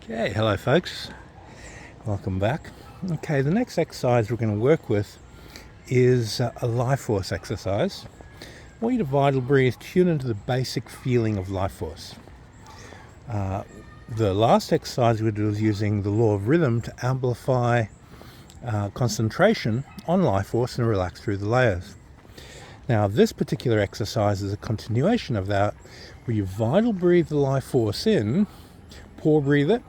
Okay, hello folks, welcome back. Okay, the next exercise we're going to work with is a life force exercise. I want you to vital breathe, tune into the basic feeling of life force. The last exercise we did was using the law of rhythm to amplify concentration on life force and relax through the layers. Now this particular exercise is a continuation of that, where you vital breathe the life force in, pour breathe it,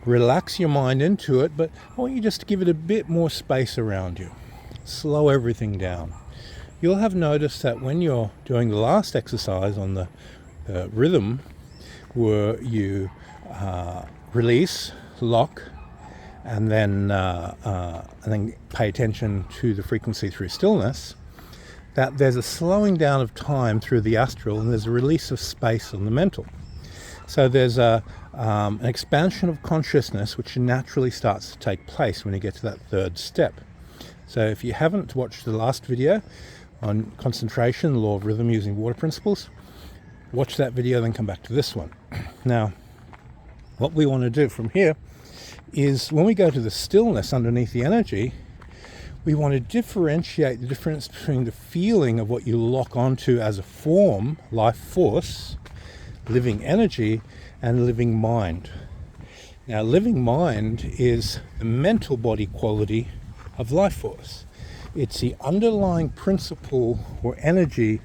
relax your mind into it, but I want you just to give it a bit more space around you. Slow everything down. You'll have noticed that when you're doing the last exercise on the rhythm, where you release, lock, and then pay attention to the frequency through stillness, that there's a slowing down of time through the astral and there's a release of space on the mental. So there's an expansion of consciousness which naturally starts to take place when you get to that third step. So if you haven't watched the last video on concentration, the law of rhythm using water principles, watch that video, then come back to this one. Now, what we want to do from here is when we go to the stillness underneath the energy, we want to differentiate the difference between the feeling of what you lock onto as a form, life force, living energy, and living mind. Now, living mind is the mental body quality of life force. It's the underlying principle or energy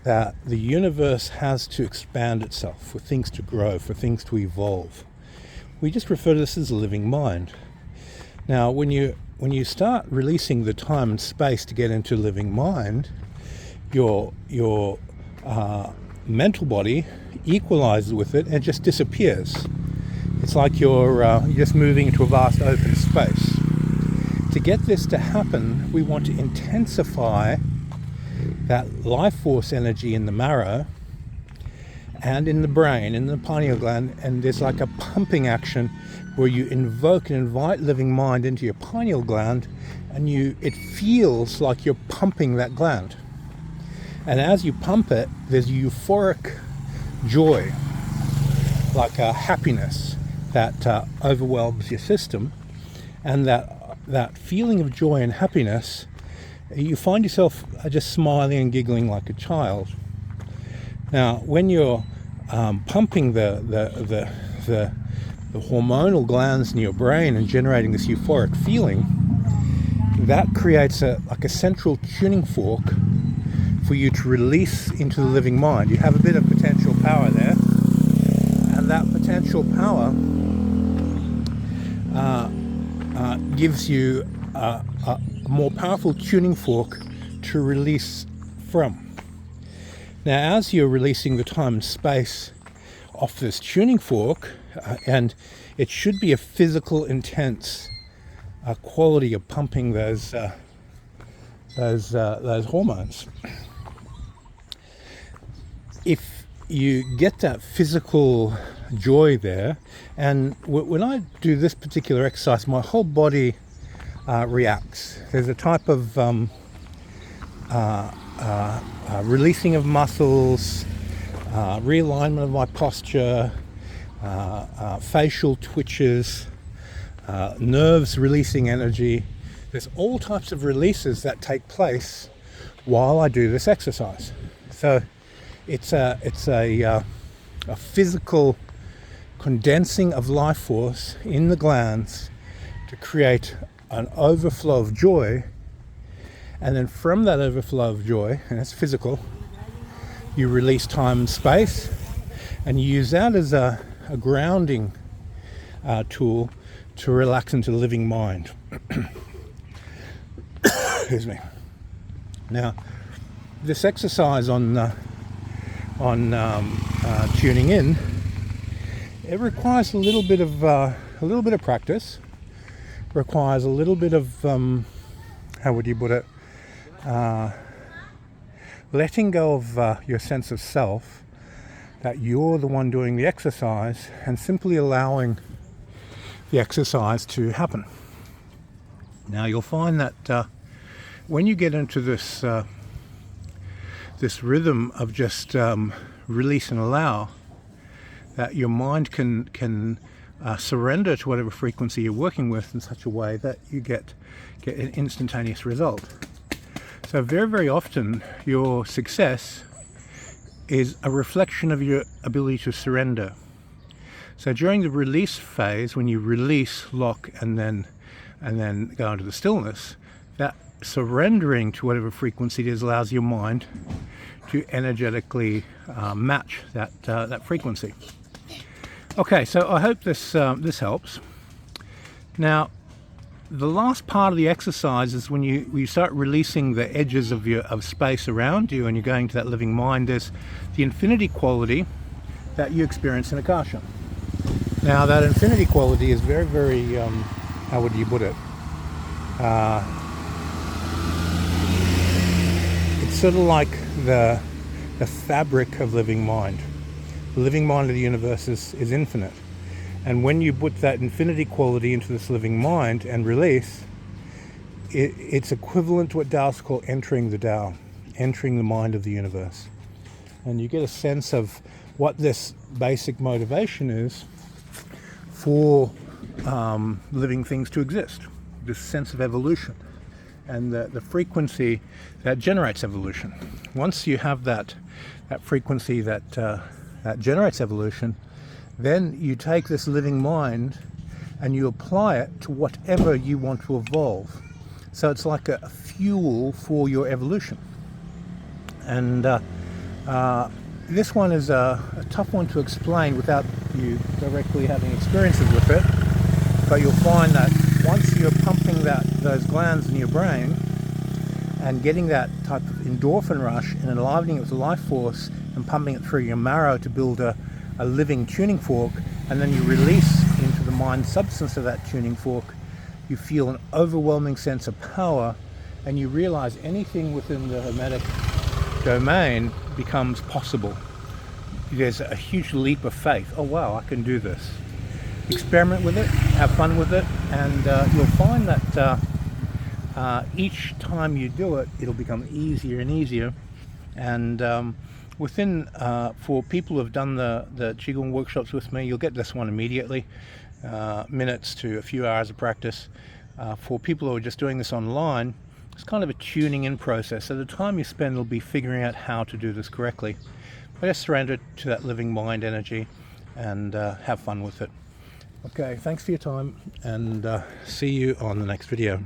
that the universe has to expand itself, for things to grow, for things to evolve. We just refer to this as a living mind. Now, when you start releasing the time and space to get into living mind, your mental body equalizes with it and just disappears. It's like you're just moving into a vast open space. To get this to happen, we want to intensify that life force energy in the marrow and in the brain, in the pineal gland, and there's like a pumping action where you invoke and invite living mind into your pineal gland, and it feels like you're pumping that gland. And as you pump it, there's euphoric joy, like a happiness that overwhelms your system, and that feeling of joy and happiness, you find yourself just smiling and giggling like a child. Now, when you're pumping the hormonal glands in your brain and generating this euphoric feeling, that creates a central tuning fork for you to release into the living mind. You have a bit of potential power there, and that potential power gives you a more powerful tuning fork to release from. Now, as you're releasing the time and space off this tuning fork, and it should be a physical, intense quality of pumping those hormones. If you get that physical joy there, and when I do this particular exercise, my whole body reacts. There's a type of releasing of muscles, realignment of my posture, facial twitches, nerves releasing energy. There's all types of releases that take place while I do this exercise. So it's a physical condensing of life force in the glands to create an overflow of joy, and then from that overflow of joy, and it's physical, you release time and space, and you use that as a grounding tool to relax into the living mind. Excuse me. Now, this exercise on tuning in, it requires a little bit of practice. Requires a little bit of how would you put it? Letting go of your sense of self, that you're the one doing the exercise, and simply allowing the exercise to happen. Now, you'll find that when you get into this rhythm of just release and allow, that your mind can surrender to whatever frequency you're working with in such a way that you get an instantaneous result. So very, very often your success is a reflection of your ability to surrender. So during the release phase, when you release, lock, and then go into the stillness, that surrendering to whatever frequency it is allows your mind to energetically match that frequency. Okay, so I hope this helps. Now, the last part of the exercise is when you start releasing the edges of space around you and you're going to that living mind. There's the infinity quality that you experience in Akasha. Now, that infinity quality is very, very, how would you put it? It's sort of like the fabric of living mind. The living mind of the universe is infinite. And when you put that infinity quality into this living mind and release, it's equivalent to what Taoists call entering the Tao, entering the mind of the universe. And you get a sense of what this basic motivation is for living things to exist, this sense of evolution and the frequency that generates evolution. Once you have that frequency that generates evolution, then you take this living mind and you apply it to whatever you want to evolve. So it's like a fuel for your evolution. And this one is a tough one to explain without you directly having experiences with it. But you'll find that once you're pumping those glands in your brain and getting that type of endorphin rush and enlivening it with life force and pumping it through your marrow to build a living tuning fork, and then you release into the mind substance of that tuning fork, you feel an overwhelming sense of power, and you realize anything within the Hermetic domain becomes possible. There's a huge leap of faith. Oh wow, I can do this. Experiment with it, have fun with it, and you'll find that each time you do it, it'll become easier and easier. And for people who have done the Qigong workshops with me, you'll get this one immediately, minutes to a few hours of practice. For people who are just doing this online, it's kind of a tuning in process. So the time you spend will be figuring out how to do this correctly. But just surrender to that living mind energy and have fun with it. Okay, thanks for your time, and see you on the next video.